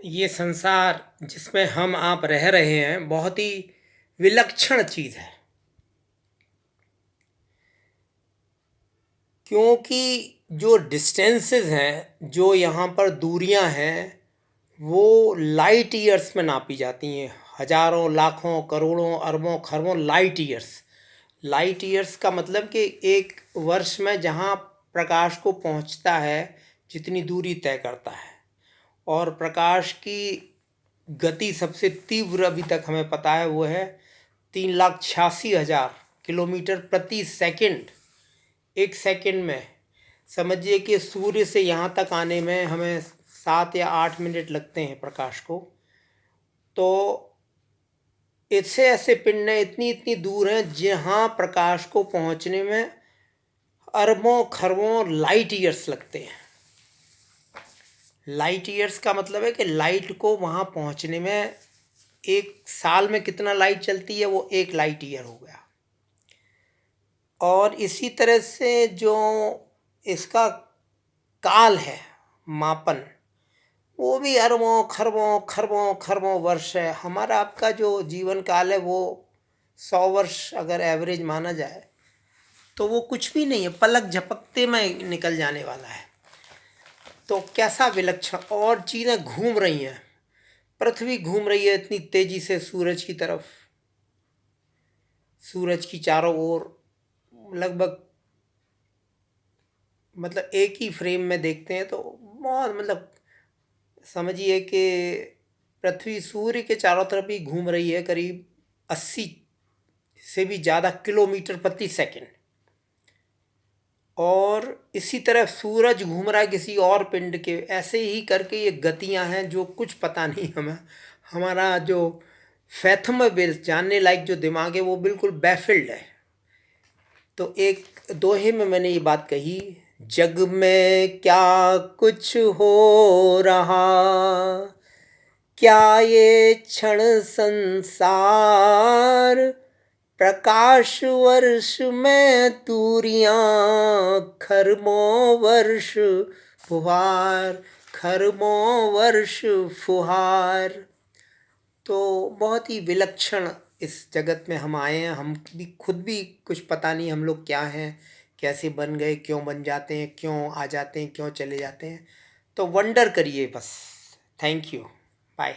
ये संसार जिसमें हम आप रह रहे हैं बहुत ही विलक्षण चीज़ है, क्योंकि जो डिस्टेंसेस हैं, जो यहाँ पर दूरियां हैं, वो लाइट ईयर्स में नापी जाती हैं। हजारों, लाखों, करोड़ों, अरबों, खरबों लाइट ईयर्स। लाइट ईयर्स का मतलब कि एक वर्ष में जहाँ प्रकाश को पहुँचता है, जितनी दूरी तय करता है। और प्रकाश की गति सबसे तीव्र अभी तक हमें पता है वो है 3,86,000 किलोमीटर प्रति सेकंड। एक सेकंड में समझिए कि सूर्य से यहाँ तक आने में हमें 7 या 8 मिनट लगते हैं प्रकाश को। तो इससे ऐसे पिंड हैं, इतनी इतनी दूर हैं, जहाँ प्रकाश को पहुँचने में अरबों खरबों लाइट ईयर्स लगते हैं। लाइट ईयर्स का मतलब है कि लाइट को वहाँ पहुँचने में एक साल में कितना लाइट चलती है, वो एक लाइट ईयर हो गया। और इसी तरह से जो इसका काल है, मापन, वो भी अरबों खरबों खरबों खरबों वर्ष है। हमारा आपका जो जीवन काल है वो 100 वर्ष अगर एवरेज माना जाए तो वो कुछ भी नहीं है, पलक झपकते में निकल जाने वाला है। तो कैसा विलक्षण! और चीज़ें घूम रही हैं, पृथ्वी घूम रही है इतनी तेजी से सूरज की तरफ, सूरज की चारों ओर लगभग, मतलब एक ही फ्रेम में देखते हैं तो बहुत, मतलब समझिए कि पृथ्वी सूर्य के चारों तरफ ही घूम रही है करीब 80 से भी ज़्यादा किलोमीटर प्रति सेकंड। और इसी तरह सूरज घूम रहा है किसी और पिंड के। ऐसे ही करके ये गतियां हैं जो कुछ पता नहीं हमें। हमारा जो फैथमेबल, जानने लायक जो दिमाग है, वो बिल्कुल बैफिल्ड है। तो एक दोहे में मैंने ये बात कही, जग में क्या कुछ हो रहा, क्या ये क्षण संसार, प्रकाश वर्ष में दूरियां, खरबों वर्ष फुहार, खरबों वर्ष फुहार। तो बहुत ही विलक्षण इस जगत में हम आए हैं। हम भी खुद भी कुछ पता नहीं हम लोग क्या हैं, कैसे बन गए, क्यों बन जाते हैं, क्यों आ जाते हैं, क्यों चले जाते हैं। तो वंडर करिए बस। Thank you, bye.